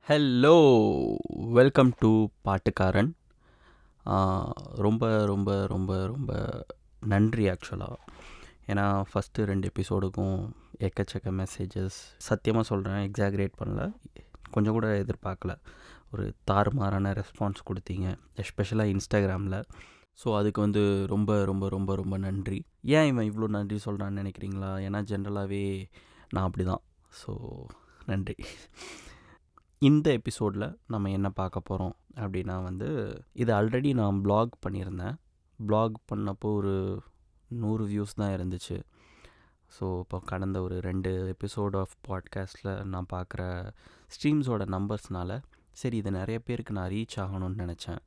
Hello, welcome to பாட்டுக்காரன். ரொம்ப ரொம்ப ரொம்ப ரொம்ப நன்றி ஆக்சுவலாக. ஏன்னா ஃபஸ்ட்டு 2 எபிசோடுக்கும் எக்கச்சக்க மெசேஜஸ். சத்தியமாக சொல்கிறேன், எக்ஸாக்ரேட் பண்ணல, கொஞ்சம் கூட எதிர்பார்க்கல. ஒரு தாறுமாறான ரெஸ்பான்ஸ் கொடுத்தீங்க, எஸ்பெஷலாக இன்ஸ்டாகிராமில். ஸோ அதுக்கு வந்து ரொம்ப ரொம்ப ரொம்ப ரொம்ப நன்றி. ஏன் இவன் இவ்வளோ நன்றி சொல்கிறான்னு நினைக்கிறீங்களா? ஏன்னா ஜென்ரலாகவே நான் அப்படி தான். ஸோ நன்றி. இந்த எபிசோடில் நம்ம என்ன பார்க்க போகிறோம் அப்படின்னா வந்து, இது ஆல்ரெடி நான் ப்ளாக் பண்ணியிருந்தேன். ப்ளாக் பண்ணப்போ ஒரு 100 வியூஸ் தான் இருந்துச்சு. ஸோ இப்போ கடந்த ஒரு 2 எபிசோட் ஆஃப் பாட்காஸ்ட்டில் நான் பார்க்குற ஸ்ட்ரீம்ஸோட நம்பர்ஸ்னால சரி, இது நிறைய பேருக்கு நான் ரீச் ஆகணும்னு நினச்சேன்.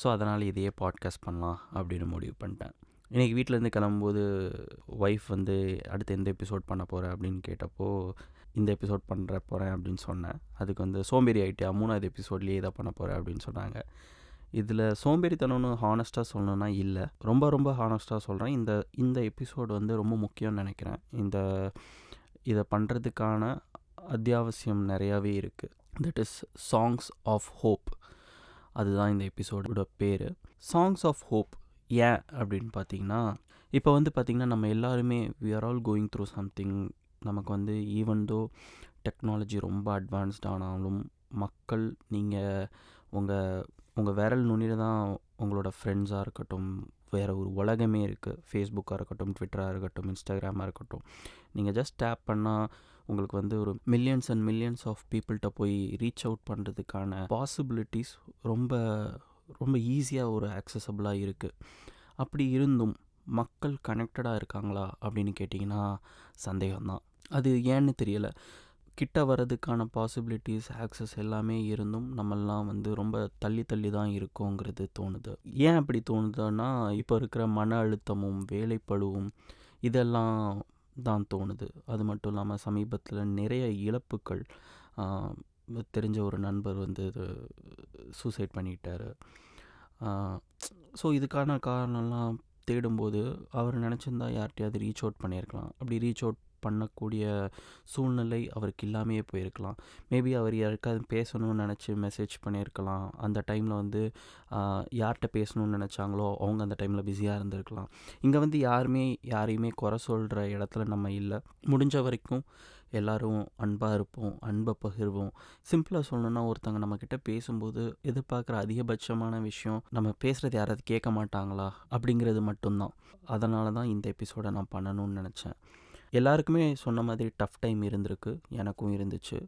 ஸோ அதனால் இதையே பாட்காஸ்ட் பண்ணலாம் அப்படின்னு முடிவு பண்ணிட்டேன். இன்றைக்கி வீட்டிலேருந்து கிளம்பும்போது ஒய்ஃப் வந்து அடுத்து எந்த எபிசோட் பண்ண போகிறேன் அப்படின்னு கேட்டப்போ, இந்த எபிசோட் பண்ணுற போகிறேன் அப்படின்னு சொன்னேன். அதுக்கு வந்து சோம்பேறி ஆகிட்டியா, 3வது எபிசோட்லேயே இதை பண்ண போகிறேன் அப்படின்னு சொன்னாங்க. இதில் சோம்பேறித்தனம்னு ஹானஸ்ட்டாக சொல்லணுன்னா இல்லை, ரொம்ப ரொம்ப ஹானஸ்ட்டாக சொல்கிறேன். இந்த எபிசோடு வந்து ரொம்ப முக்கியம்னு நினைக்கிறேன். இதை பண்ணுறதுக்கான அத்தியாவசியம் நிறையாவே இருக்குது. That is songs of hope. அதுதான் இந்த எபிசோடோட பேர், சாங்ஸ் ஆஃப் ஹோப். ஏன் அப்படின்னு பார்த்தீங்கன்னா, இப்போ வந்து பார்த்திங்கன்னா நம்ம எல்லாருமே we are all going through something. நமக்கு வந்து ஈவன் தோ டெக்னாலஜி ரொம்ப அட்வான்ஸ்ட் ஆனாலும், மக்கள் நீங்கள் உங்கள் விரல் நுனியில் தான் உங்களோட ஃப்ரெண்ட்ஸாக இருக்கட்டும், வேறு ஒரு உலகமே இருக்குது. ஃபேஸ்புக்காக இருக்கட்டும், ட்விட்டராக இருக்கட்டும், இன்ஸ்டாகிராமாக இருக்கட்டும், நீங்கள் ஜஸ்ட் டேப் பண்ணால் உங்களுக்கு வந்து ஒரு மில்லியன்ஸ் அண்ட் மில்லியன்ஸ் ஆஃப் பீப்புள்கிட்ட போய் ரீச் அவுட் பண்ணுறதுக்கான பாசிபிலிட்டிஸ் ரொம்ப ரொம்ப ஈஸியாக ஒரு ஆக்சசபிளாக இருக்குது. அப்படி இருந்தும் மக்கள் கனெக்டடாக இருக்காங்களா அப்படின்னு கேட்டிங்கன்னா சந்தேகம்தான். அது ஏன்னு தெரியலை. கிட்ட வர்றதுக்கான பாசிபிலிட்டிஸ், ஆக்சஸ் எல்லாமே இருந்தும் நம்மெல்லாம் வந்து ரொம்ப தள்ளி தள்ளி தான் இருக்கோங்கிறது தோணுது. ஏன் அப்படி தோணுதுன்னா, இப்போ இருக்கிற மன அழுத்தமும் வேலைப்பளுவும் இதெல்லாம் தான் தோணுது. அது மட்டும் இல்லாமல் சமீபத்தில் நிறைய இழப்புகள். தெரிஞ்ச ஒரு நண்பர் வந்து சூசைட் பண்ணிக்கிட்டார். ஸோ இதுக்கான காரணம்லாம் தேடும்போது அவர் நினச்சிருந்தா யார்கிட்டையாவது ரீச் அவுட் பண்ணியிருக்கலாம். அப்படி ரீச் அவுட் பண்ணக்கூடிய சூழ்நிலை அவருக்கு இல்லாமையே போயிருக்கலாம். மேபி அவர் யாருக்காவது பேசணும்னு நினச்சி மெசேஜ் பண்ணியிருக்கலாம். அந்த டைமில் வந்து யார்கிட்ட பேசணும்னு நினச்சாங்களோ அவங்க அந்த டைமில் பிஸியாக இருந்திருக்கலாம். இங்கே வந்து யாரையுமே குறை சொல்கிற இடத்துல நம்ம இல்லை. முடிஞ்ச வரைக்கும் எல்லோரும் அன்பாக இருப்போம், அன்பை பகிர்வோம். சிம்பிளாக சொல்லணுன்னா, ஒருத்தங்க நம்மக்கிட்ட பேசும்போது எதிர்பார்க்குற அதிகபட்சமான விஷயம், நம்ம பேசுகிறது யாராவது கேட்க மாட்டாங்களா அப்படிங்கிறது மட்டும்தான். அதனால தான் இந்த எபிசோடை நான் பண்ணணும்னு நினச்சேன். எல்லாருக்குமே சொன்ன மாதிரி டஃப் டைம் இருந்திருக்கு, எனக்கும் இருந்துச்சு.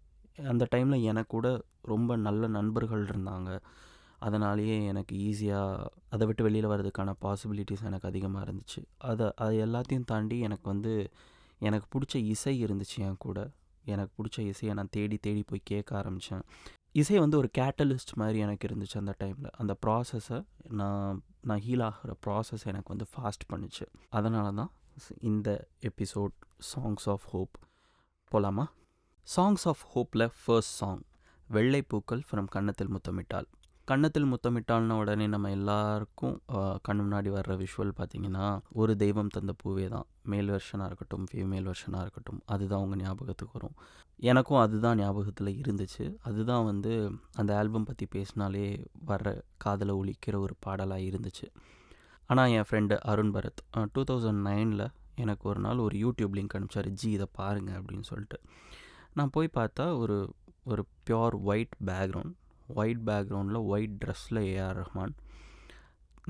அந்த டைமில் எனக்கு கூட ரொம்ப நல்ல நண்பர்கள் இருந்தாங்க. அதனாலேயே எனக்கு ஈஸியாக அதை விட்டு வெளியில் வர்றதுக்கான பாசிபிலிட்டிஸ் எனக்கு அதிகமாக இருந்துச்சு. அது எல்லாத்தையும் தாண்டி எனக்கு பிடிச்ச இசை இருந்துச்சு என் கூட. எனக்கு பிடிச்ச இசையை நான் தேடி தேடி போய் கேட்க ஆரம்பித்தேன். இசை வந்து ஒரு கேட்டலிஸ்ட் மாதிரி எனக்கு இருந்துச்சு அந்த டைமில். அந்த ப்ராசஸை நான் ஹீல் ஆகிற ப்ராசஸ் எனக்கு வந்து ஃபாஸ்ட் பண்ணிச்சு. அதனால தான் இந்த எபிசோட் சாங்ஸ் ஆஃப் ஹோப். போகலாமா? சாங்ஸ் ஆஃப் ஹோப்பில் ஃபர்ஸ்ட் சாங் வெள்ளைப்பூக்கள் ஃப்ரம் கன்னத்தில் முத்தமிட்டால். கன்னத்தில் முத்தமிட்டால்ன உடனே நம்ம எல்லாருக்கும் கண் முன்னாடி வர்ற விஷுவல் பார்த்திங்கன்னா, ஒரு தெய்வம் தந்த பூவே தான். மேல் வெர்ஷனாக இருக்கட்டும், ஃபீமேல் வெர்ஷனாக இருக்கட்டும், அதுதான் உங்கள் ஞாபகத்துக்கு வரும். எனக்கும் அதுதான் ஞாபகத்தில் இருந்துச்சு. அதுதான் வந்து அந்த ஆல்பம் பற்றி பேசினாலே வர்ற காதில் ஒலிக்கிற ஒரு பாடலாக இருந்துச்சு. ஆனால் என் ஃப்ரெண்டு அருண் பரத் 2009 எனக்கு ஒரு நாள் ஒரு யூடியூப் லிங்க் அனுப்பிச்சார். ஜி இதை பாருங்கள் அப்படின்னு சொல்லிட்டு. நான் போய் பார்த்தா ஒரு பியோர் ஒயிட் பேக்ரவுண்டில் ஒயிட் ட்ரெஸ்ஸில் ஏஆர் ரஹ்மான்,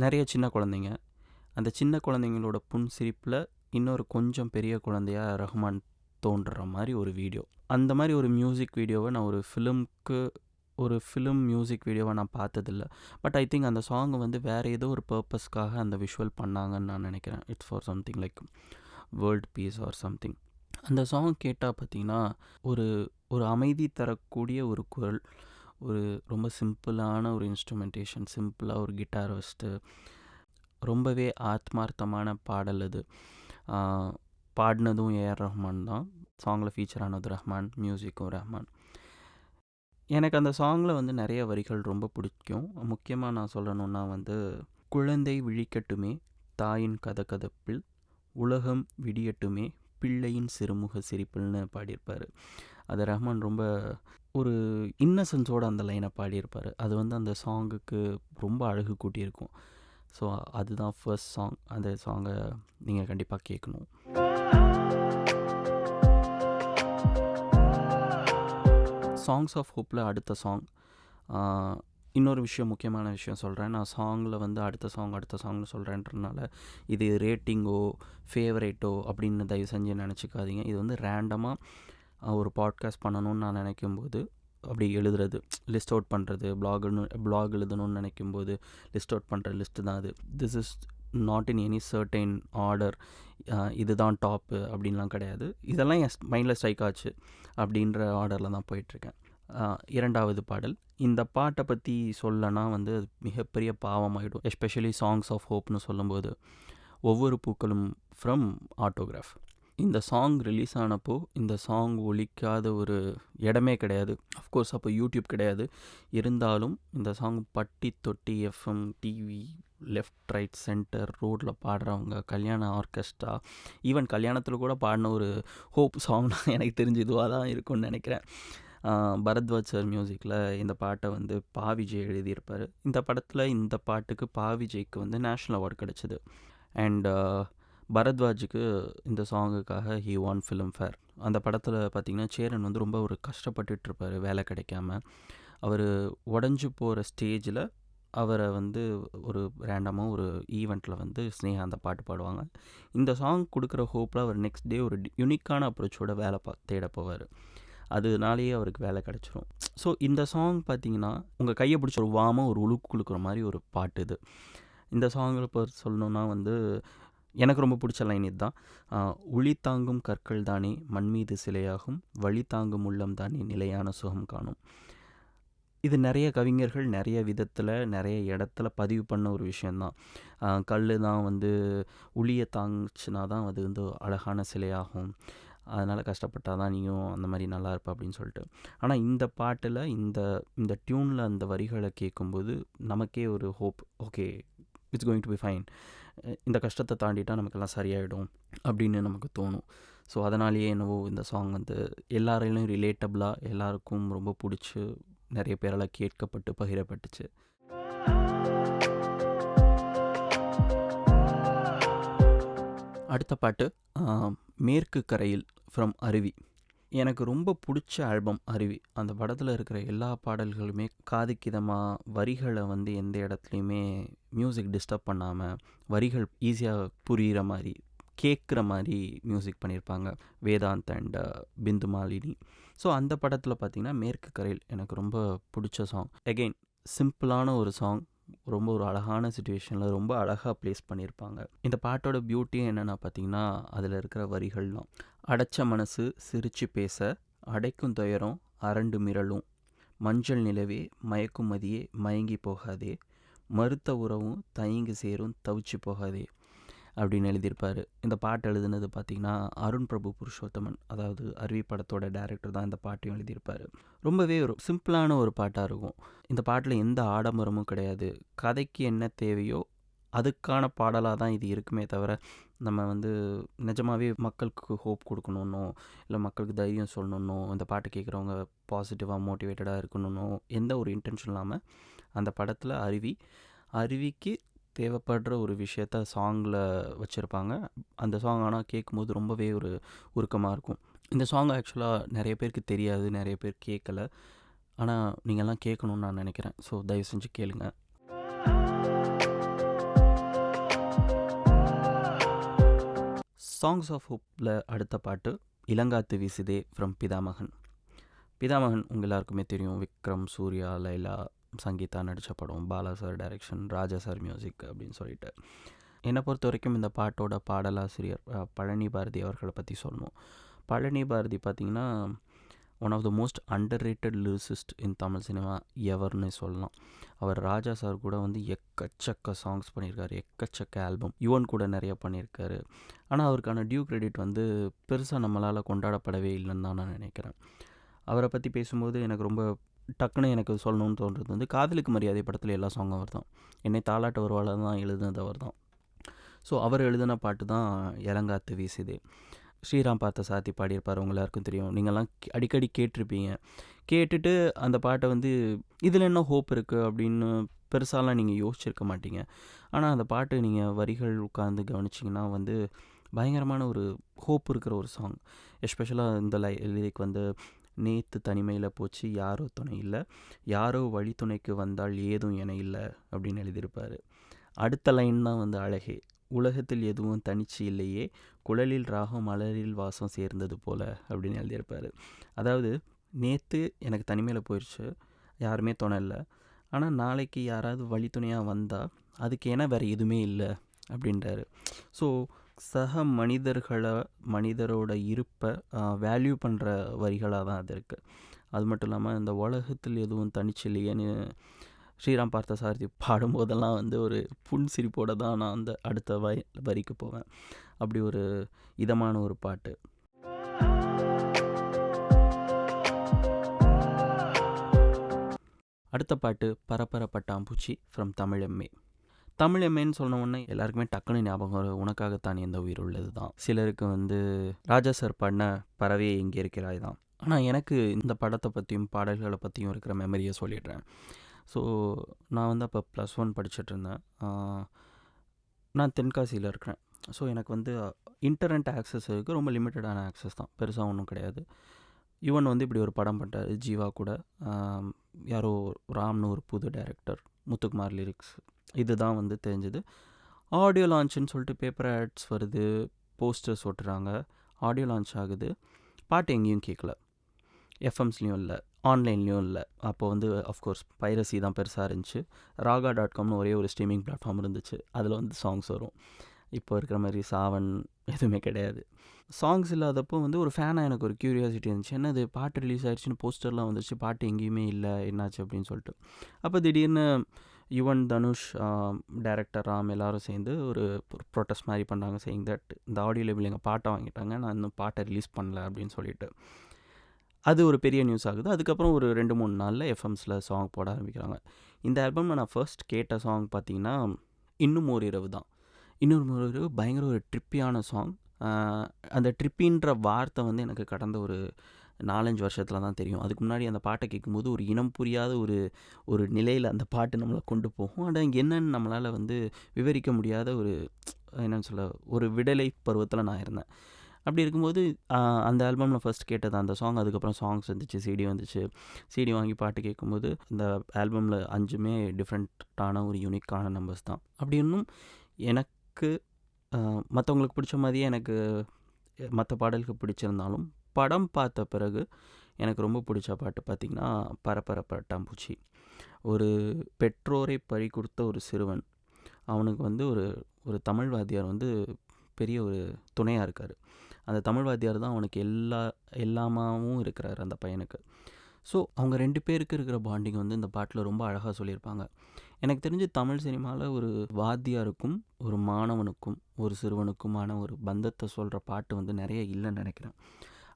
நிறைய சின்ன குழந்தைங்க. அந்த சின்ன குழந்தைங்களோட புன்சிரிப்பில் இன்னொரு கொஞ்சம் பெரிய குழந்தையாக ரஹ்மான் தோன்ற மாதிரி ஒரு வீடியோ. அந்த மாதிரி ஒரு மியூசிக் வீடியோவை நான் ஒரு ஃபிலிம் மியூசிக் வீடியோவை நான் பார்த்ததில்ல. பட் ஐ திங்க் அந்த சாங்கை வந்து வேறு ஏதோ ஒரு பர்பஸ்க்காக அந்த விஷுவல் பண்ணாங்கன்னு நான் நினைக்கிறேன். It's for something like world piece or something. அந்த சாங் கேட்டால் பார்த்திங்கன்னா ஒரு அமைதி தரக்கூடிய ஒரு குரல், ஒரு ரொம்ப சிம்பிளான ஒரு இன்ஸ்ட்ருமெண்டேஷன், சிம்பிளாக ஒரு கிட்டார் வச்சுட்டு ரொம்பவே ஆத்மார்த்தமான பாடல் அது. பாடினதும் ஏஆர் ரஹ்மான் தான், சாங்கில் ஃபீச்சர் ஆனது ரஹ்மான், மியூசிக்கும் ரஹ்மான். எனக்கு அந்த சாங்கில் வந்து நிறைய வரிகள் ரொம்ப பிடிக்கும். முக்கியமாக நான் சொல்லணுன்னா வந்து, குழந்தை விழிக்கட்டுமே தாயின் கதகதப்பில், உலகம் விடியட்டுமே பிள்ளையின் சிறுமுக சிரிப்புன்னு பாடியிருப்பார். அது ரஹ்மான் ரொம்ப ஒரு இன்னசென்ஸோடு அந்த லைனை பாடியிருப்பார். அது வந்து அந்த சாங்குக்கு ரொம்ப அழகு கூட்டியிருக்கும். ஸோ அதுதான் ஃபர்ஸ்ட் சாங். அந்த சாங்கை நீங்கள் கண்டிப்பாக கேட்கணும். சாங்ஸ் ஆஃப் ஹோப்பில் அடுத்த சாங், இன்னொரு விஷயம், முக்கியமான விஷயம் சொல்கிறேன். நான் சாங்கில் வந்து அடுத்த சாங்னு சொல்கிறேன்றதுனால இது ரேட்டிங்கோ ஃபேவரேட்டோ அப்படின்னு தயவு செஞ்சு நினச்சிக்காதீங்க. இது வந்து ரேண்டமாக ஒரு பாட்காஸ்ட் பண்ணணும்னு நான் நினைக்கும்போது அப்படி எழுதுறது, லிஸ்ட் அவுட் பண்ணுறது, பிளாக் எழுதணும்னு நினைக்கும்போது லிஸ்ட் அவுட் பண்ணுற லிஸ்ட்டு தான் அது. This is not in any certain order. இதுதான் டாப்பு அப்படின்லாம் கிடையாது. இதெல்லாம் என் மைண்டில் ஸ்ட்ரைக் ஆச்சு அப்படின்ற ஆர்டரில் தான் போயிட்டுருக்கேன். இரண்டாவது பாடல். இந்த பாட்டை பற்றி சொல்லனா வந்து அது மிகப்பெரிய பாவமாகிடும். எஸ்பெஷலி சாங்ஸ் ஆஃப் ஹோப்னு சொல்லும்போது, ஒவ்வொரு பூக்களும் ஃப்ரம் ஆட்டோகிராஃப். இந்த சாங் ரிலீஸ் ஆனப்போ இந்த சாங் ஒலிக்காத ஒரு இடமே கிடையாது. அஃப்கோர்ஸ் அப்போ யூடியூப் கிடையாது. இருந்தாலும் இந்த சாங் பட்டி தொட்டி FM, TV, left right centre, ரோட்டில் பாடுறவங்க, கல்யாண ஆர்கெஸ்ட்ரா, ஈவன் கல்யாணத்தில் கூட பாடின ஒரு ஹோப் சாங்னா எனக்கு தெரிஞ்சு இதுவாக தான் இருக்கும்னு நினைக்கிறேன். பரத்வாஜ் சார் மியூசிக்கில் இந்த பாட்டை வந்து பா விஜய் எழுதியிருப்பார். இந்த படத்தில் இந்த பாட்டுக்கு பா விஜய்க்கு வந்து நேஷ்னல் அவார்டு கிடச்சிது. அண்ட் பரத்வாஜுக்கு இந்த சாங்குக்காக ஹி ஒன் ஃபிலிம்ஃபேர். அந்த படத்தில் பார்த்திங்கன்னா சேரன் வந்து ரொம்ப ஒரு கஷ்டப்பட்டுட்ருப்பார் வேலை கிடைக்காம. அவர் உடஞ்சி போகிற ஸ்டேஜில் அவரை வந்து ஒரு ரேண்டமாக ஒரு ஈவெண்ட்டில் வந்து ஸ்னேகா அந்த பாட்டு பாடுவாங்க. இந்த சாங் கொடுக்குற ஹோப்பில் அவர் நெக்ஸ்ட் டே ஒரு யுனிக்கான அப்ரோச்சோட வேலை தேட போவார். அதனாலேயே அவருக்கு வேலை கிடச்சிரும். ஸோ இந்த சாங் பார்த்திங்கன்னா உங்கள் கையை பிடிச்ச ஒரு வாமாக ஒரு உழுக்கு கொடுக்குற மாதிரி ஒரு பாட்டு இது. இந்த சாங்கில் இப்போ சொல்லணுன்னா வந்து எனக்கு ரொம்ப பிடிச்ச லைன் இதுதான். உளி தாங்கும் கற்கள் தானே மண் மீது சிலையாகும், வழி தாங்கும் உள்ளம் தானே நிலையான சுகம் காணும். இது நிறைய கவிஞர்கள் நிறைய விதத்தில் நிறைய இடத்துல பதிவு பண்ண ஒரு விஷயந்தான். கல் தான் வந்து உளியை தாங்குச்சுனா தான் அது வந்து அழகான சிலையாகும், அதனால் கஷ்டப்பட்டால் தான் நீயும் அந்த மாதிரி நல்லா இருப்ப அப்படின்னு சொல்லிட்டு. ஆனால் இந்த பாட்டில் இந்த டியூனில் அந்த வரிகளை கேட்கும்போது நமக்கே ஒரு hope, okay it's going to be fine, இந்த கஷ்டத்தை தாண்டிட்டால் நமக்கெல்லாம் சரியாயிடும் அப்படின்னு நமக்கு தோணும். ஸோ அதனாலேயே என்னவோ இந்த சாங் வந்து எல்லாரையும் ரிலேட்டபிளாக எல்லாருக்கும் ரொம்ப பிடிச்சி நிறைய பேரால் கேட்கப்பட்டு பகிரப்பட்டுச்சு. அடுத்த பாட்டு மேற்கு கரையில் ஃப்ரம் அருவி. எனக்கு ரொம்ப பிடிச்ச ஆல்பம் அருவி. அந்த படத்தில் இருக்கிற எல்லா பாடல்களுமே காதுக்கிதமாக, வரிகளை வந்து எந்த இடத்துலையுமே மியூசிக் டிஸ்டர்ப் பண்ணாமல், வரிகள் ஈஸியாக புரிகிற மாதிரி கேட்குற மாதிரி மியூசிக் பண்ணியிருப்பாங்க Vedant and Bindu Malini. So அந்த படத்தில் பார்த்திங்கன்னா மேற்கு கரையில் எனக்கு ரொம்ப பிடிச்ச சாங். எகெயின் சிம்பிளான ஒரு சாங், ரொம்ப ஒரு அழகான சுச்சுவேஷனில் ரொம்ப அழகாக ப்ளேஸ் பண்ணியிருப்பாங்க. இந்த பாட்டோட பியூட்டியும் என்னென்னா பார்த்திங்கன்னா அதில் இருக்கிற வரிகள்லாம். அடைச்ச மனசு சிரிச்சு பேச, அடைக்கும் துயரம் அரண்டு மிரளும், மஞ்சள் நிலவே மயக்கும் மதியே மயங்கி போகாதே, மறுத்த உறவும் தயங்கி சேரும் தவிச்சு போகாதே அப்படின்னு எழுதியிருப்பார். இந்த பாட்டு எழுதுனது பார்த்திங்கன்னா அருண் பிரபு புருஷோத்தமன், அதாவது அருவி படத்தோட டைரக்டர் தான் இந்த பாட்டையும் எழுதியிருப்பார். ரொம்பவே ஒரு சிம்பிளான ஒரு பாட்டாக இருக்கும். இந்த பாட்டில் எந்த ஆடம்பரமும் கிடையாது. கதைக்கு என்ன தேவையோ அதுக்கான பாடலாக தான் இது இருக்குமே தவிர, நம்ம வந்து நிஜமாகவே மக்களுக்கு ஹோப் கொடுக்கணுன்னோ இல்லை மக்களுக்கு தைரியம் சொல்லணுன்னோ, இந்த பாட்டு கேட்குறவங்க பாசிட்டிவாக மோட்டிவேட்டடாக இருக்கணுன்னோ எந்த ஒரு இன்டென்ஷன் இல்லாமல் அந்த படத்தில் அருவிக்கு தேவைப்படுற ஒரு விஷயத்த சாங்கில் வச்சுருப்பாங்க. அந்த சாங் ஆனால் கேட்கும்போது ரொம்பவே ஒரு உருக்கமாக இருக்கும். இந்த சாங் ஆக்சுவலாக நிறைய பேருக்கு தெரியாது, நிறைய பேர் கேட்கல. ஆனால் நீங்கள்லாம் கேட்கணுன்னு நான் நினைக்கிறேன். ஸோ தயவு செஞ்சு கேளுங்க. சாங்ஸ் ஆஃப் ஹோப்பில் அடுத்த பாட்டு இளங்காத்து வீசுதே ஃப்ரம் பிதாமகன். பிதாமகன் உங்கள் எல்லாருக்குமே தெரியும். விக்ரம், சூர்யா, லைலா, சங்கீதா நடித்த படம், பாலா சார் டைரக்ஷன், ராஜா சார் மியூசிக் அப்படின்னு சொல்லிட்டு. என்னை பொறுத்த வரைக்கும் இந்த பாட்டோட பாடலாசிரியர் பழனி பாரதி அவர்களை பற்றி சொல்லணும். பழனி பாரதி பார்த்திங்கன்னா one of the most under rated lyricist in Tamil cinema எவர்னு சொல்லலாம். அவர் ராஜா சார் கூட வந்து எக்கச்சக்க சாங்ஸ் பண்ணியிருக்காரு, எக்கச்சக்க ஆல்பம், யுவன் கூட நிறைய பண்ணியிருக்காரு. ஆனால் அவருக்கான டியூ கிரெடிட் வந்து பெருசாக நம்மளால் கொண்டாடப்படவே இல்லைன்னு தான் நான் நினைக்கிறேன். அவரை பற்றி பேசும்போது எனக்கு ரொம்ப டக்குன்னு எனக்கு சொல்லணும்னு தோன்றது வந்து காதலுக்கு மரியாதை படத்தில் எல்லா சாங்கும் அவர் தான். என்னை தாலாட்ட வருவாள தான் எழுதுனது அவர் தான். ஸோ அவர் எழுதின பாட்டு தான் இளங்காத்து வீசுதே. ஸ்ரீராம் பார்த்தசாரதி பாடியிருப்பார், உங்க எல்லாருக்கும் தெரியும். நீங்கள்லாம் அடிக்கடி கேட்டிருப்பீங்க. கேட்டுட்டு அந்த பாட்டை வந்து இதில் என்ன ஹோப் இருக்குது அப்படின்னு பெருசாலாம் நீங்கள் யோசிச்சிருக்க மாட்டீங்க. ஆனால் அந்த பாட்டு நீங்கள் வரிகள் உட்காந்து கவனிச்சிங்கன்னா வந்து பயங்கரமான ஒரு ஹோப் இருக்கிற ஒரு சாங். எஸ்பெஷலாக இந்த லிரிக் வந்து, நேத்து தனிமையில் போச்சு யாரோ துணை இல்லை, யாரோ வழித்துணைக்கு வந்தால் ஏதும் என இல்லை அப்படின்னு எழுதியிருப்பார். அடுத்த லைன் தான் வந்து அழகே, உலகத்தில் எதுவும் தனிச்சு இல்லையே, குழலில் ராகம் மலரில் வாசம் சேர்ந்தது போல அப்படின்னு எழுதியிருப்பார். அதாவது நேற்று எனக்கு தனிமையில் போயிடுச்சு, யாருமே துணை இல்லை, ஆனால் நாளைக்கு யாராவது வழித்துணையாக வந்தால் அதுக்கு ஏன்னா வேறு எதுவுமே இல்லை அப்படின்றாரு. ஸோ சக மனிதரோட இருப்பை வேல்யூ பண்ணுற வரிகளாக தான் அது இருக்குது. அது மட்டும் இல்லாமல் இந்த உலகத்தில் எதுவும் தனிச்சில்லையேன்னு ஸ்ரீராம் பார்த்தசாரதி பாடும்போதெல்லாம் வந்து ஒரு புன்சிரிப்போடு தான் நான் அந்த அடுத்த வரிக்கு போவேன். அப்படி ஒரு இதமான ஒரு பாட்டு. அடுத்த பாட்டு பரப்பர பட்டாம்பூச்சி ஃப்ரம் தமிழம்மே. தமிழம்மைன்னு சொன்ன உடனே எல்லாருக்குமே டக்குன்னு ஞாபகம் வரும், உனக்காகத்தான் எந்த உயிர் உள்ளது தான். சிலருக்கு வந்து ராஜா சார் பாடின பறவையே எங்கே இருக்கிறாய் தான். ஆனால் எனக்கு இந்த படத்தை பற்றியும் பாடல்களை பற்றியும் இருக்கிற மெமரியை சொல்லிடுறேன். ஸோ நான் வந்து அப்போ +1 படிச்சுட்டு இருந்தேன். நான் தென்காசியில் இருக்கிறேன். ஸோ எனக்கு வந்து இன்டர்நெட் ஆக்சஸ் இருக்குது, ரொம்ப லிமிட்டடான ஆக்சஸ் தான், பெருசாக ஒன்றும் கிடையாது. யுவன் வந்து இப்படி ஒரு படம் பண்ணுறாரு ஜீவா கூட, யாரோ ராம்னு ஒரு புது டைரக்டர், முத்துக்குமார் லிரிக்ஸ், இதுதான் வந்து தெரிஞ்சது. ஆடியோ லான்ச்சுன்னு சொல்லிட்டு பேப்பர் ஆட்ஸ் வருது, போஸ்டர்ஸ் ஓட்டுறாங்க, ஆடியோ லான்ச் ஆகுது. பாட்டு எங்கேயும் கேட்கல, எஃப்எம்ஸ்லேயும் இல்லை, ஆன்லைன்லேயும் இல்லை. அப்போ வந்து அஃப்கோர்ஸ் பைரசி தான் பெருசாக இருந்துச்சு. ராகா.comனு ஒரே ஒரு ஸ்ட்ரீமிங் பிளாட்ஃபார்ம் இருந்துச்சு, அதில் வந்து சாங்ஸ் வரும். இப்போ இருக்கிற மாதிரி சாவன் எதுவுமே கிடையாது. சாங்ஸ் இல்லாதப்போ வந்து ஒரு ஃபேனாக எனக்கு ஒரு க்யூரியாசிட்டி இருந்துச்சு, என்னது பாட்டு ரிலீஸ் ஆகிடுச்சின்னு போஸ்டர்லாம் வந்துச்சு, பாட்டு எங்கேயுமே இல்லை, என்னாச்சு அப்படின்னு சொல்லிட்டு. அப்போ திடீர்னு யுவன், தனுஷ், டைரக்டர் ராம் எல்லோரும் சேர்ந்து ஒரு ப்ரொட்டஸ்ட் மாதிரி பண்ணாங்க, சேயிங் தட் இந்த ஆடியோ லேபிள் எங்கள் பாட்டை வாங்கிட்டாங்க, நான் இன்னும் பாட்டை ரிலீஸ் பண்ணல அப்படின்னு சொல்லிட்டு. அது ஒரு பெரிய நியூஸ் ஆகுது. அதுக்கப்புறம் ஒரு 2-3 நாளில் எஃப்எம்ஸில் சாங் போட ஆரம்பிக்கிறாங்க. இந்த ஆல்பமில் நான் ஃபர்ஸ்ட் கேட்ட சாங் பார்த்திங்கன்னா இன்னும் ஒரு இரவு தான். இன்னும் ஒரு இரவு பயங்கர ஒரு ட்ரிப்பியான சாங். அந்த ட்ரிப்பின்ற வார்த்தை வந்து எனக்கு கடந்த ஒரு 4-5 வருஷத்தில் தான் தெரியும். அதுக்கு முன்னாடி அந்த பாட்டை கேட்கும்போது ஒரு இனம் புரியாத ஒரு நிலையில் அந்த பாட்டு நம்மளை கொண்டு போகும். ஆனால் இங்கே என்னன்னு நம்மளால் வந்து விவரிக்க முடியாத ஒரு என்னன்னு சொல்ல ஒரு விடலை பருவத்தில் நான் இருந்தேன். அப்படி இருக்கும்போது அந்த ஆல்பமில் ஃபர்ஸ்ட் கேட்டது அந்த சாங். அதுக்கப்புறம் சாங்ஸ் வந்துச்சு, சிடி வந்துச்சு. சிடி வாங்கி பாட்டு கேட்கும்போது இந்த ஆல்பமில் 5மே டிஃப்ரெண்ட்டான ஒரு யூனிக்கான நம்பர்ஸ் தான். அப்படி இன்னும் எனக்கு மற்றவங்களுக்கு பிடிச்ச மாதிரியே எனக்கு மற்ற பாடல்கள் பிடிச்சிருந்தாலும், படம் பார்த்த பிறகு எனக்கு ரொம்ப பிடிச்ச பாட்டு பார்த்திங்கன்னா பரப்பர பட்டாம்பூச்சி. ஒரு பெற்றோரை பறி கொடுத்த ஒரு சிறுவன், அவனுக்கு வந்து ஒரு தமிழ் வாத்தியார் வந்து பெரிய ஒரு துணையாக இருக்கார். அந்த தமிழ் வாத்தியார் தான் அவனுக்கு எல்லாமாவும் இருக்கிறார் அந்த பையனுக்கு. ஸோ அவங்க 2 பேருக்கு இருக்கிற பாண்டிங் வந்து இந்த பாட்டில் ரொம்ப அழகாக சொல்லியிருப்பாங்க. எனக்கு தெரிஞ்சு தமிழ் சினிமாவில் ஒரு வாத்தியாருக்கும் ஒரு மாணவனுக்கும் ஒரு சிறுவனுக்குமான ஒரு பந்தத்தை சொல்கிற பாட்டு வந்து நிறைய இல்லைன்னு நினைக்கிறேன்.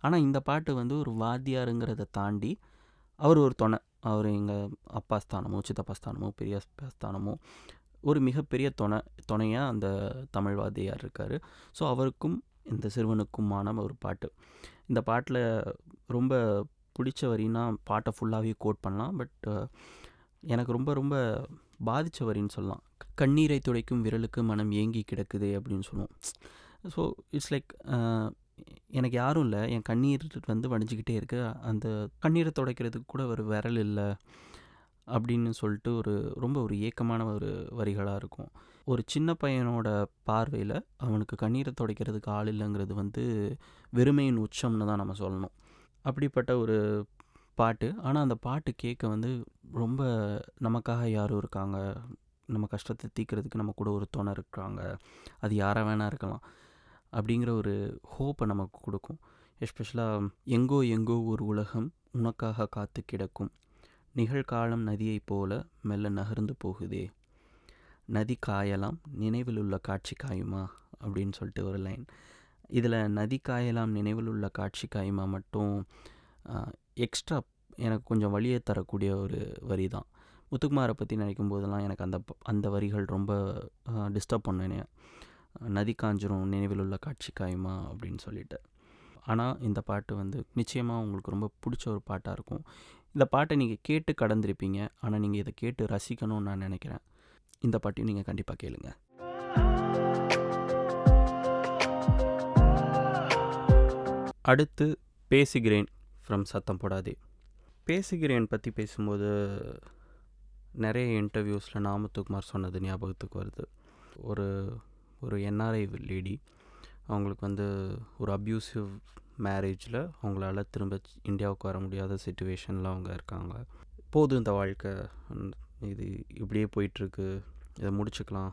ஆனால் இந்த பாட்டு வந்து ஒரு வாத்தியாருங்கிறத தாண்டி அவர் ஒரு துணை, அவர் எங்கள் அப்பா ஸ்தானமோ சித்தப்பா ஸ்தானமோ பெரியப்பா ஸ்தானமோ ஒரு மிகப்பெரிய துணையாக அந்த தமிழ் வாத்தியார் இருக்கார். ஸோ அவருக்கும் இந்த சிறுவனுக்குமான ஒரு பாட்டு. இந்த பாட்டில் ரொம்ப பிடிச்ச வரின்னா பாட்டை ஃபுல்லாகவே கோட் பண்ணலாம், பட் எனக்கு ரொம்ப ரொம்ப பாதித்த வரின்னு சொல்லலாம். கண்ணீரை துடைக்கும் விரலுக்கு மனம் ஏங்கி கிடக்குது அப்படின்னு சொல்லுவோம். ஸோ இட்ஸ் லைக் எனக்கு யாரும் இல்லை, என் கண்ணீர் வந்து வடிஞ்சிக்கிட்டே இருக்கு, அந்த கண்ணீரை துடைக்கிறதுக்கு கூட ஒரு விரல் இல்லை அப்படின்னு சொல்லிட்டு ரொம்ப ஒரு ஏக்கமான ஒரு வரிகளாக இருக்கும். ஒரு சின்ன பையனோட பார்வையில் அவனுக்கு கண்ணீரை துடைக்கிறதுக்கு ஆள் இல்லைங்கிறது வந்து வெறுமையின் உச்சம்னு தான் நம்ம சொல்லணும். அப்படிப்பட்ட ஒரு பாட்டு. ஆனால் அந்த பாட்டு கேட்க வந்து ரொம்ப நமக்காக யாரும் இருக்காங்க, நம்ம கஷ்டத்தை தீர்க்கிறதுக்கு நம்ம கூட ஒரு துணை இருக்காங்க, அது யாராக வேணா இருக்கலாம் அப்படிங்கிற ஒரு ஹோப்பை நமக்கு கொடுக்கும். எஸ்பெஷலாக எங்கோ எங்கோ ஒரு உலகம் உனக்காக காத்து கிடக்கும், நிகழ்காலம் நதியைப் போல மெல்ல நகர்ந்து போகுதே, நதி காயலாம் நினைவில் உள்ள காட்சி காயுமா அப்படின்னு சொல்லிட்டு ஒரு லைன். இதில் நதி காயலாம் நினைவில் உள்ள காட்சி காயுமா மட்டும் எக்ஸ்ட்ரா எனக்கு கொஞ்சம் வழியை தரக்கூடிய ஒரு வரி தான். முத்துக்குமாரை பற்றி நினைக்கும் போதெல்லாம் எனக்கு அந்த வரிகள் ரொம்ப டிஸ்டர்ப் பண்ணேன். நதி காஞ்சிரும் நினைவில் உள்ள காட்சி காயுமா அப்படின்னு சொல்லிட்டு. ஆனால் இந்த பாட்டு வந்து நிச்சயமாக உங்களுக்கு ரொம்ப பிடிச்ச ஒரு பாட்டாக இருக்கும். இந்த பாட்டை நீங்கள் கேட்டு கடந்திருப்பீங்க, ஆனால் நீங்கள் இதை கேட்டு ரசிக்கணும்னு நான் நினைக்கிறேன். இந்த பாட்டையும் நீங்கள் கண்டிப்பாக கேளுங்க. அடுத்து பேசுகிறேன் ஃப்ரம் சத்தம் போடாதே. பேசுகிறேன் பற்றி பேசும்போது நிறைய இன்டர்வியூஸில் நாமத்துக்குமார் சொன்னது ஞாபகத்துக்கு வருது. ஒரு ஒரு என்ஆர்ஐ லேடி, அவங்களுக்கு வந்து ஒரு அப்யூசிவ் மேரேஜில் அவங்களால திரும்ப இந்தியாவுக்கு வர முடியாத சிச்சுவேஷனில் அவங்க இருக்காங்க. போதும் இந்த வாழ்க்கை, இது இப்படியே போயிட்டுருக்கு, இதை முடிச்சுக்கலாம்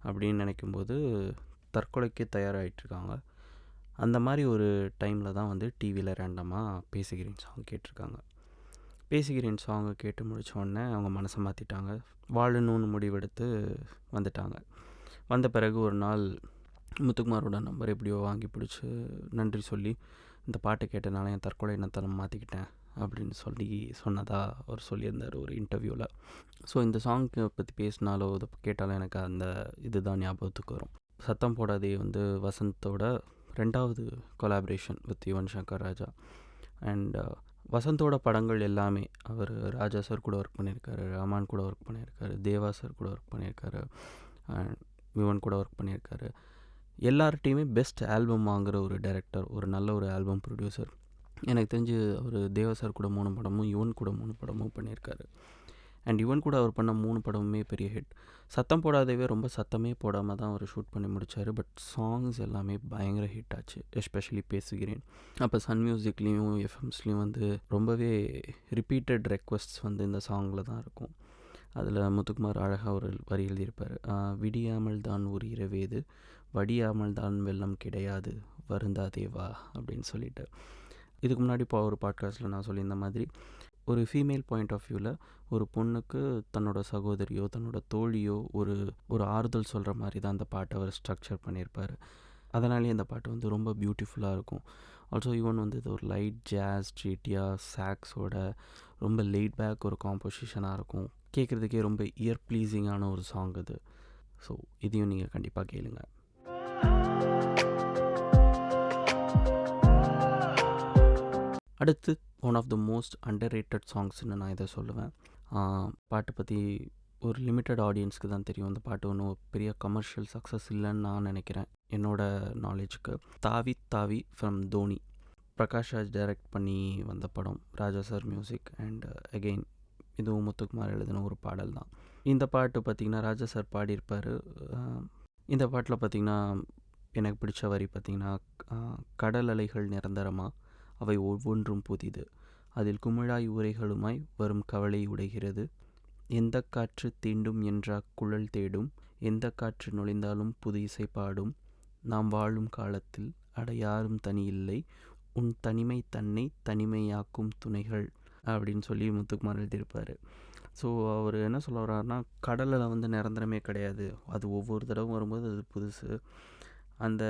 அப்படின்னு நினைக்கும்போது தற்கொலைக்கே தயாராகிட்ருக்காங்க. அந்த மாதிரி ஒரு டைமில் தான் வந்து டிவியில் ரேண்டமாக பேசுகிறேன் சாங் கேட்டிருக்காங்க. பேசுகிறேன் சாங்கை கேட்டு முடித்தோடனே அவங்க மனசை மாற்றிட்டாங்க, வாழணும்னு முடிவெடுத்து வந்துட்டாங்க. வந்த பிறகு ஒரு நாள் முத்துக்குமாரோட நம்பர் எப்படியோ வாங்கி பிடிச்சி நன்றி சொல்லி, இந்த பாட்டை கேட்டனால என் தற்கொலை எண்ணத்தை மாற்றிக்கிட்டேன் அப்படின்னு சொல்லி சொன்னதாக அவர் சொல்லியிருந்தார் ஒரு இன்டர்வியூவில். ஸோ இந்த சாங்க்கு பற்றி பேசினாலோ இதை கேட்டாலும் எனக்கு அந்த இதுதான் ஞாபகத்துக்கு வரும். சத்தம் போடாதே வந்து வசந்தோட 2வது collaboration with Yuvan Shankar Raja. And வசந்தோட படங்கள் எல்லாமே அவர் ராஜா சார் கூட ஒர்க் பண்ணியிருக்காரு, ரஹ்மான் கூட ஒர்க் பண்ணியிருக்காரு, தேவா சார் கூட ஒர்க் பண்ணியிருக்காரு, யுவன் கூட ஒர்க் பண்ணியிருக்காரு. எல்லார்ட்டையுமே பெஸ்ட் ஆல்பம் வாங்குகிற ஒரு டைரக்டர், ஒரு நல்ல ஒரு ஆல்பம் ப்ரொடியூசர். எனக்கு தெரிஞ்சு அவர் தேவா சார் கூட 3 படமும் யுவன் கூட 3 படமும் பண்ணியிருக்காரு. அண்ட் யுவன் கூட அவர் பண்ண 3 படமுமே பெரிய ஹிட். சத்தம் போடாதவே ரொம்ப சத்தமே போடாமல் தான் அவர் ஷூட் பண்ணி முடித்தார். பட் சாங்ஸ் எல்லாமே பயங்கர ஹிட் ஆச்சு, எஸ்பெஷலி பேசுகிறேன். அப்போ சன் மியூசிக்லேயும் எஃப்எம்ஸ்லேயும் வந்து ரொம்பவே ரிப்பீட்டட் ரெக்வெஸ்ட்ஸ் வந்து இந்த சாங்கில் தான் இருக்கும். அதில் முத்துக்குமார் அழகாக ஒரு வரி எழுதியிருப்பார், விடியாமல் தான் ஒரு இரவேது, வடியாமல் தான் வெள்ளம் கிடையாது, வருந்தாதேவா அப்படின்னு சொல்லிட்டு. இதுக்கு முன்னாடி இப்போ ஒரு பாட்காஸ்ட்டில் நான் சொல்லியிருந்த மாதிரி ஒரு ஃபீமேல் பாயிண்ட் ஆஃப் வியூவில் ஒரு பொண்ணுக்கு தன்னோட சகோதரியோ தன்னோட தோழியோ ஒரு ஆறுதல் சொல்கிற மாதிரி தான் அந்த பாட்டை அவர் ஸ்ட்ரக்சர் பண்ணியிருப்பார். அதனாலே இந்த பாட்டு வந்து ரொம்ப பியூட்டிஃபுல்லாக இருக்கும். ஆல்சோ ஈவன் வந்து இது ஒரு லைட் ஜாஸ் ட்ரீட்டியாக சாக்ஸோட ரொம்ப லைட் பேக் ஒரு காம்போசிஷனாக இருக்கும். கேட்குறதுக்கே ரொம்ப இயர் ப்ளீஸிங்கான ஒரு சாங் இது. ஸோ இதையும் நீங்கள் கண்டிப்பாக கேளுங்க. அடுத்து one of the most under rated சாங்ஸ்ன்னு நான் இதை சொல்லுவேன். பாட்டை பற்றி ஒரு லிமிட்டட் ஆடியன்ஸ்க்கு தான் தெரியும். அந்த பாட்டு ஒன்றும் பெரிய கமர்ஷியல் சக்ஸஸ் இல்லைன்னு நான் நினைக்கிறேன் என்னோடய நாலேஜுக்கு. தாவி தாவி ஃப்ரம் தோனி, பிரகாஷ் ராஜ் டைரக்ட் பண்ணி வந்த படம், ராஜா சார் மியூசிக். அண்ட் அகெயின் இதுவும் முத்துக்குமார் எழுதின ஒரு பாடல் தான். இந்த பாட்டு பார்த்திங்கன்னா ராஜா சார் பாடியிருப்பார். இந்த பாட்டில் பார்த்திங்கன்னா எனக்கு பிடிச்ச வரி பார்த்திங்கன்னா, கடல் அலைகள் நிரந்தரமா, அவை ஒவ்வொன்றும் புதிது, அதில் குமிழாய் உரைகளுமாய் வரும் கவலை உடைகிறது, எந்த காற்று தீண்டும் என்றா குழல் தேடும், எந்த காற்று நுழைந்தாலும் புது இசை பாடும், நாம் வாழும் காலத்தில் அட யாரும் தனியில்லை, உன் தனிமை தன்னை தனிமையாக்கும் துணைகள் அப்படின்னு சொல்லி முத்துக்குமார் எழுதியிருப்பார். ஸோ அவர் என்ன சொல்ல வர்றாருன்னா, கடலில் வந்து நிரந்தரமே கிடையாது, அது ஒவ்வொரு தடவை வரும்போது அது புதுசு, அந்த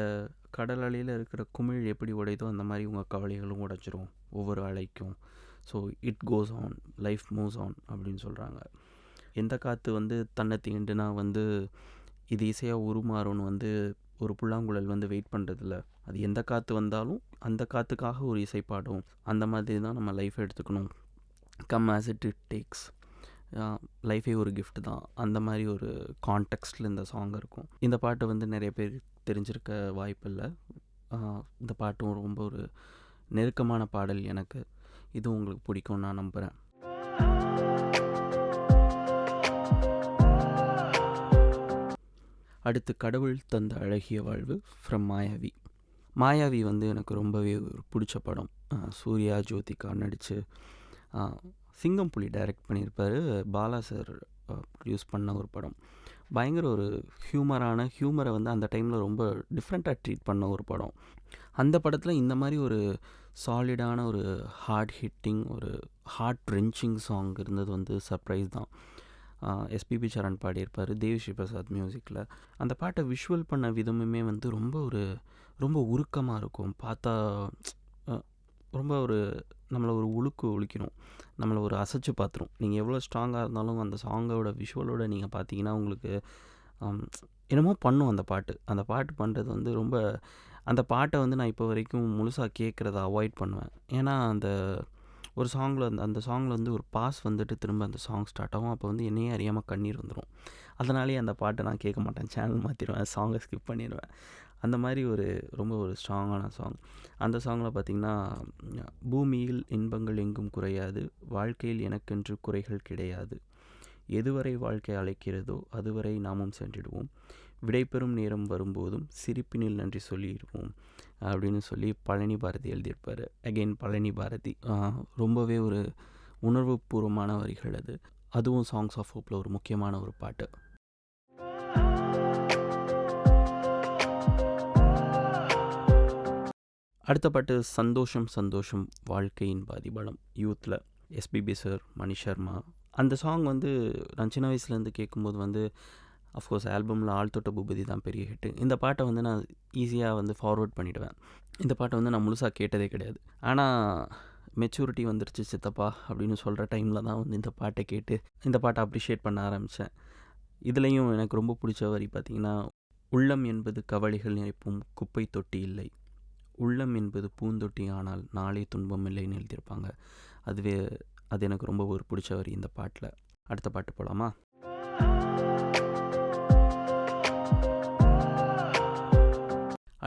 கடல் அலையில் இருக்கிற குமிழ் எப்படி உடையுதோ அந்த மாதிரி உங்கள் கவலைகளும் உடைச்சிரும் ஒவ்வொரு அலைக்கும். So it goes on, life moves on அப்படின்னு சொல்கிறாங்க. எந்த காற்று வந்து தன்னை தீண்டுனா வந்து இது இசையாக உருமாறும்னு வந்து ஒரு புல்லாங்குழல் வந்து வெயிட் பண்ணுறதில்ல, அது எந்த காற்று வந்தாலும் அந்த காற்றுக்காக ஒரு இசை பாடும். அந்த மாதிரி தான் நம்ம லைஃப்பை எடுத்துக்கணும். கம் ஆஸ் இட் டேக்ஸ், லைஃபே ஒரு கிஃப்ட் தான், அந்த மாதிரி ஒரு கான்டெக்ஸ்டில் இந்த சாங் இருக்கும். இந்த பாட்டு வந்து நிறைய பேர் தெரிஞ்சிருக்க வாய்ப்பில்லை. இந்த பாட்டும் ரொம்ப ஒரு நெருக்கமான பாடல் எனக்கு. இதுவும் உங்களுக்கு பிடிக்கும் நான் நம்புகிறேன். அடுத்து கடவுள் தந்த அழகிய வாழ்வு ஃப்ரம் மாயாவி. மாயாவி வந்து எனக்கு ரொம்பவே ஒரு பிடிச்ச படம். சூர்யா ஜோதிகா நடித்து சிங்கம் புலி டைரக்ட் பண்ணியிருப்பார். பாலா சார் ப்ரொடியூஸ் பண்ண ஒரு படம். பயங்கர ஒரு ஹியூமரை வந்து அந்த டைமில் ரொம்ப டிஃப்ரெண்ட்டாக ட்ரீட் பண்ண ஒரு படம். அந்த படத்தில் இந்த மாதிரி ஒரு சாலிடான ஒரு ஹார்ட் ஹிட்டிங், ஒரு ஹார்ட் ரென்ச்சிங் சாங் இருந்தது வந்து சர்ப்ரைஸ் தான். எஸ்பிபி சரண் பாடியிருப்பார், தேவிஸ்ரீ பிரசாத் மியூசிக்கில். அந்த பாட்டை விஷுவல் பண்ண விதமுமே வந்து ரொம்ப உருக்கமாக இருக்கும். பார்த்தா ரொம்ப நம்மளை ஒரு உலுக்கணும், நம்மளை ஒரு அசைச்சு பார்த்துரும். நீங்கள் எவ்வளோ ஸ்ட்ராங்காக இருந்தாலும் அந்த சாங்கோட விஷுவலோட நீங்கள் பார்த்தீங்கன்னா உங்களுக்கு என்னமோ பண்ணும் அந்த பாட்டு பண்ணுறது வந்து ரொம்ப அந்த பாட்டை வந்து நான் இப்போ வரைக்கும் முழுசாக கேட்குறத அவாய்ட் பண்ணுவேன். ஏன்னா அந்த ஒரு சாங்கில் அந்த சாங்கில் வந்து ஒரு பாஸ் வந்துட்டு திரும்ப அந்த சாங் ஸ்டார்ட் ஆகும். அப்போ வந்து என்னையே அறியாமல் கண்ணீர் வந்துடும். அதனாலேயே அந்த பாட்டை நான் கேட்க மாட்டேன், சேனல் மாற்றிடுவேன், சாங்கை ஸ்கிப் பண்ணிடுவேன். அந்த மாதிரி ரொம்ப ஒரு ஸ்ட்ராங்கான சாங். அந்த சாங்கில் பார்த்திங்கன்னா, பூமியில் இன்பங்கள் எங்கும் குறையாது, வாழ்க்கையில் எனக்கென்று குறைகள் கிடையாது, எதுவரை வாழ்க்கை அழைக்கிறதோ அதுவரை நாமும் சென்றிடுவோம், விடைபெறும் நேரம் வரும்போதும் சிரிப்பினில் நன்றி சொல்லிடுவோம் அப்படின்னு சொல்லி பழனி பாரதி எழுதியிருப்பார். அகெயின் பழனி பாரதி. ரொம்பவே ஒரு உணர்வுபூர்வமான வரிகள் அது. அதுவும் சாங்ஸ் ஆஃப் ஹோப்பில் ஒரு முக்கியமான ஒரு பாட்டு. அடுத்த பாட்டு சந்தோஷம் சந்தோஷம் வாழ்க்கையின் பாதிபலம், யூத்தில் எஸ்பிபி சார், மணி சர்மா. அந்த சாங் வந்து நான் சின்ன வயசுலேருந்து கேட்கும்போது வந்து அஃப்கோர்ஸ் ஆல்பமில் ஆழ்த்தொட்ட பூபதி தான் பெரிய ஹிட்டு. இந்த பாட்டை வந்து நான் ஈஸியாக வந்து ஃபார்வர்ட் பண்ணிவிடுவேன். இந்த பாட்டை வந்து நான் முழுசாக கேட்டதே கிடையாது. ஆனால் மெச்சூரிட்டி வந்துருச்சு சித்தப்பா அப்படின்னு சொல்கிற டைமில் தான் வந்து இந்த பாட்டை கேட்டு இந்த பாட்டை அப்ரிஷியேட் பண்ண ஆரம்பித்தேன். இதுலேயும் எனக்கு ரொம்ப பிடிச்ச வரி பார்த்திங்கன்னா, உள்ளம் என்பது கவலைகள் நினைப்பும் குப்பை தொட்டி இல்லை, உள்ளம் என்பது பூந்தொட்டி ஆனால் நாளே துன்பம் இல்லைன்னு எழுதியிருப்பாங்க. அது எனக்கு ரொம்ப ஒரு பிடிச்ச வரி இந்த பாட்டில். அடுத்த பாட்டு போகலாமா?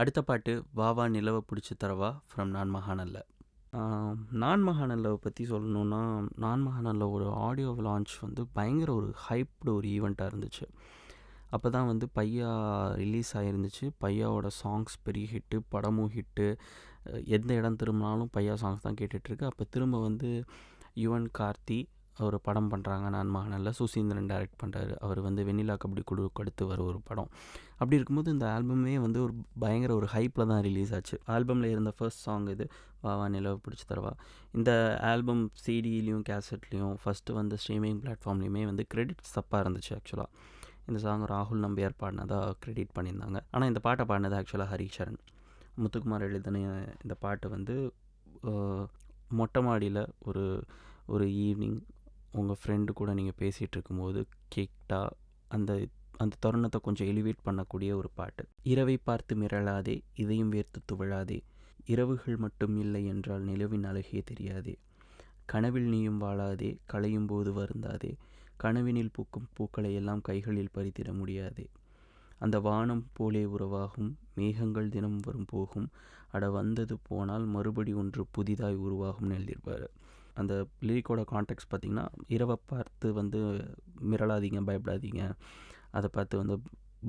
அடுத்த பாட்டு வாவா நிலவை பிடிச்சி தரவா ஃப்ரம் நான் மகாநல்ல. நான் மகாநல்லாவை பற்றி சொல்லணுன்னா, நான் மகாநல்ல ஒரு ஆடியோ லான்ச் வந்து பயங்கர ஒரு ஹைப்டு ஒரு ஈவெண்ட்டாக இருந்துச்சு. அப்போ தான் வந்து பையா ரிலீஸ் ஆகிருந்துச்சு. பையாவோட சாங்ஸ் பெரிய ஹிட்டு, படமும் ஹிட்டு. எந்த இடம் திரும்பினாலும் பையா சாங்ஸ் தான் கேட்டுட்ருக்கு. அப்போ திரும்ப வந்து யுவன் கார்த்தி ஒரு படம் பண்ணுறாங்க நான் மகாநல்ல. சுசீந்திரன் டைரக்ட் பண்ணுறாரு. அவர் வந்து வெண்ணிலா கபடி குழுவுக்கு அடுத்து வர ஒரு படம். அப்படி இருக்கும்போது இந்த ஆல்பமே வந்து ஒரு பயங்கர ஒரு ஹைப்பில் தான் ரிலீஸ் ஆச்சு. ஆல்பமில் இருந்த ஃபர்ஸ்ட் சாங் இது, வாவா நிலவை பிடிச்சி தரவா. இந்த ஆல்பம் சிடிலையும் கேசட்லேயும் ஃபஸ்ட்டு வந்து ஸ்ட்ரீமிங் பிளாட்ஃபார்ம்லேயுமே வந்து கிரெடிட்ஸ் தப்பாக இருந்துச்சு. ஆக்சுவலாக இந்த சாங் ராகுல் நம்பியார் பாடினதாக கிரெடிட் பண்ணியிருந்தாங்க. ஆனால் இந்த பாட்டை பாடினது ஆக்சுவலாக ஹரிச்சரன். முத்துக்குமார் எழுதின இந்த பாட்டு வந்து மொட்டை மாடியில் ஒரு ஈவினிங் உங்கள் ஃப்ரெண்டு கூட நீங்கள் பேசிகிட்டு இருக்கும்போது கேட்டால் அந்த அந்த தருணத்தை கொஞ்சம் எலிவேட் பண்ணக்கூடிய ஒரு பாட்டு. இரவை பார்த்து மிரளாதே, இதையும் வேர்த்து துவழாதே, இரவுகள் மட்டும் இல்லை என்றால் நிலவின் அழகே தெரியாதே, கனவில் நீயும் வாழாதே, களையும் போது வருந்தாதே, கனவினில் பூக்கும் பூக்களை எல்லாம் கைகளில் பறித்திட முடியாதே, அந்த வானம் போலே உருவாகும் மேகங்கள் தினம் வரும் போகும், அட வந்தது போனால் மறுபடி ஒன்று புதிதாய் உருவாகும்னு எழுதியிருப்பார். அந்த லிரிக்கோட கான்டெக்ட் பார்த்திங்கன்னா, இரவை பார்த்து வந்து மிரளாதீங்க, பயப்படாதீங்க, அதை பார்த்து வந்து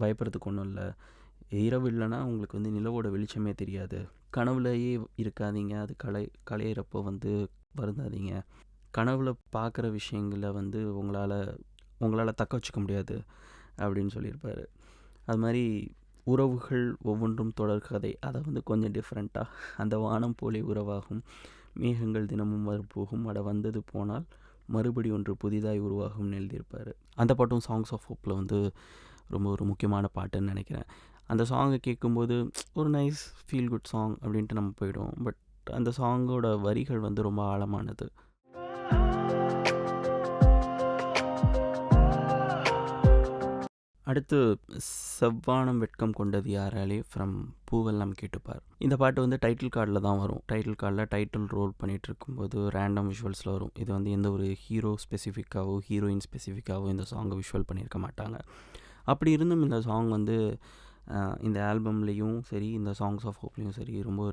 பயப்படுறதுக்கு ஒன்றும் இல்லை, இரவு இல்லைன்னா உங்களுக்கு வந்து நிலவோட வெளிச்சமே தெரியாது, கனவுலையே இருக்காதீங்க, அது களையிறப்போ வந்து வருந்தாதீங்க, கனவுல பார்க்குற விஷயங்களை வந்து உங்களால் தக்க வச்சுக்க முடியாது அப்படின்னு சொல்லியிருப்பார். அது மாதிரி உறவுகள் ஒவ்வொன்றும் தொடர்கதை, அதை வந்து கொஞ்சம் டிஃப்ரெண்ட்டாக அந்த வானம் போலே உறவாகும் மேகங்கள் தினமும் வரப்போகும், அட வந்தது போனால் மறுபடி ஒன்று புதிதாய் உருவாகும்னு எழுதியிருப்பார். அந்த பாட்டும் சாங்ஸ் ஆஃப் ஹோப்பில் வந்து ரொம்ப ஒரு முக்கியமான பாட்டுன்னு நினைக்கிறேன். அந்த சாங்கை கேட்கும்போது ஒரு நைஸ் ஃபீல் குட் சாங் அப்படின்ட்டு நம்ம போயிடுவோம். பட் அந்த சாங்கோட வரிகள் வந்து ரொம்ப ஆழமானது. அடுத்து செவ்வானம் வெட்கம் கொண்டது யாராலே ஃப்ரம் பூவெல்லாம் கேட்டுப்பார். இந்த பாட்டு வந்து டைட்டில் கார்டில் தான் வரும். டைட்டில் கார்டில் டைட்டில் ரோல் பண்ணிகிட்டு இருக்கும்போது ரேண்டம் விஷுவல்ஸில் வரும். இது வந்து எந்த ஒரு ஹீரோ ஸ்பெசிஃபிக்காகவோ ஹீரோயின் ஸ்பெசிஃபிக்காகவோ இந்த சாங்கை விஷுவல் பண்ணியிருக்க மாட்டாங்க. அப்படி இருந்தும் இந்த சாங் வந்து இந்த ஆல்பம்லேயும் சரி, இந்த சாங்ஸ் ஆஃப் ஹோப்லேயும் சரி, ரொம்ப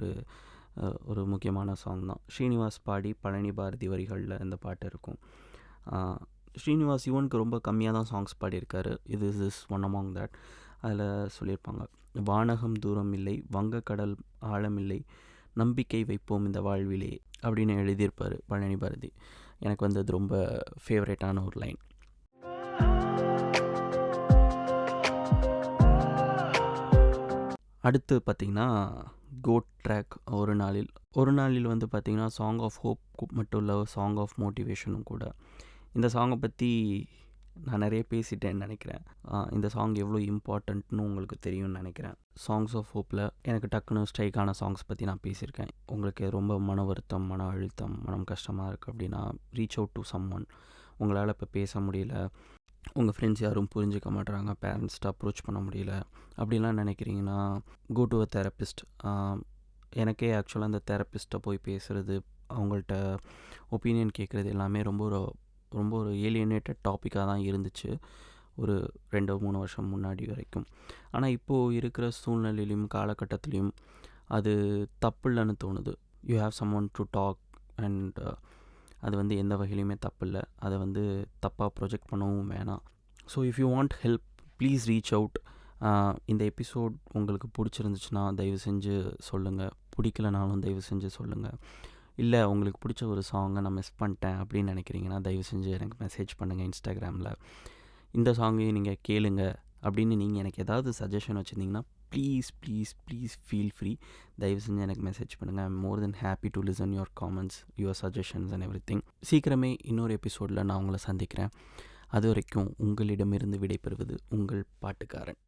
ஒரு முக்கியமான சாங் தான். ஸ்ரீனிவாஸ் பாடி பழனி பாரதி வரிகளில் இந்த பாட்டு இருக்கும். ஸ்ரீனிவாஸ் யுவனுக்கு ரொம்ப கம்மியாக தான் சாங்ஸ் பாடியிருக்காரு. இது இஸ் ஒன் அமாங் தட். அதில் சொல்லியிருப்பாங்க, வானகம் தூரம் இல்லை, வங்கக்கடல் ஆழமில்லை, நம்பிக்கை வைப்போம் இந்த வாழ்விலே அப்படின்னு எழுதியிருப்பார் பழனி பாரதி. எனக்கு வந்து அது ரொம்ப ஃபேவரேட்டான ஒரு லைன். அடுத்து பார்த்திங்கன்னா கோட் ட்ராக் ஒரு நாளில் வந்து பார்த்திங்கன்னா சாங் ஆஃப் ஹோப் மட்டும் இல்லை, சாங் ஆஃப் மோட்டிவேஷனும் கூட. இந்த சாங்கை பற்றி நான் நிறைய பேசிட்டேன்னு நினைக்கிறேன். இந்த சாங் எவ்வளோ இம்பார்ட்டண்ட்னு உங்களுக்கு தெரியும்னு நினைக்கிறேன். சாங்ஸ் ஆஃப் ஹோப்பில் எனக்கு டக்குன்னு ஸ்ட்ரைக்கான சாங்ஸ் பற்றி நான் பேசியிருக்கேன். உங்களுக்கு ரொம்ப மன வருத்தம், மன அழுத்தம், மனம் கஷ்டமாக இருக்குது அப்படின்னா reach out to someone. உங்களால் இப்போ பேச முடியல, உங்கள் ஃப்ரெண்ட்ஸ் யாரும் புரிஞ்சிக்க மாட்றாங்க, பேரண்ட்ஸ்ட்ட அப்ரோச் பண்ண முடியல அப்படிலாம் நினைக்கிறீங்கன்னா, கோ டு அ தெரபிஸ்ட். எனக்கே ஆக்சுவலாக அந்த தெரபிஸ்ட்டை போய் பேசுகிறது, அவங்கள்ட்ட ஒப்பீனியன் கேட்குறது எல்லாமே ரொம்ப ஒரு ஏலியனேட்டட் டாப்பிக்காக தான் இருந்துச்சு ஒரு 2-3 வருஷம் முன்னாடி வரைக்கும். ஆனால் இப்போது இருக்கிற சூழ்நிலையிலையும் காலகட்டத்திலையும் அது தப்பு இல்லைன்னு தோணுது. You have someone to talk and அது வந்து எந்த வகையிலையுமே தப்பு இல்லை. அதை வந்து தப்பாக ப்ரொஜெக்ட் பண்ணவும் வேணாம். So if you want help, please reach out. இந்த எபிசோட் உங்களுக்கு பிடிச்சிருந்துச்சுன்னா தயவு செஞ்சு சொல்லுங்கள், பிடிக்கலனாலும் தயவு செஞ்சு சொல்லுங்கள். இல்லை உங்களுக்கு பிடிச்ச ஒரு சாங்கை நான் மிஸ் பண்ணிட்டேன் அப்படின்னு நினைக்கிறீங்கன்னா தயவு செஞ்சு எனக்கு மெசேஜ் பண்ணுங்கள் இன்ஸ்டாகிராமில். இந்த சாங்கையும் நீங்கள் கேளுங்க அப்படின்னு நீங்கள் எனக்கு ஏதாவது சஜஷன் வச்சுருந்தீங்கன்னா please please please feel free. தயவு செஞ்சு எனக்கு மெசேஜ் பண்ணுங்கள். I am more then happy to listen your comments, your suggestions and every thing. சீக்கிரமே இன்னொரு எபிசோடில் நான் உங்களை சந்திக்கிறேன். அது வரைக்கும் உங்களிடமிருந்து விடைபெறுவது உங்கள் பாட்டுக்காரன்.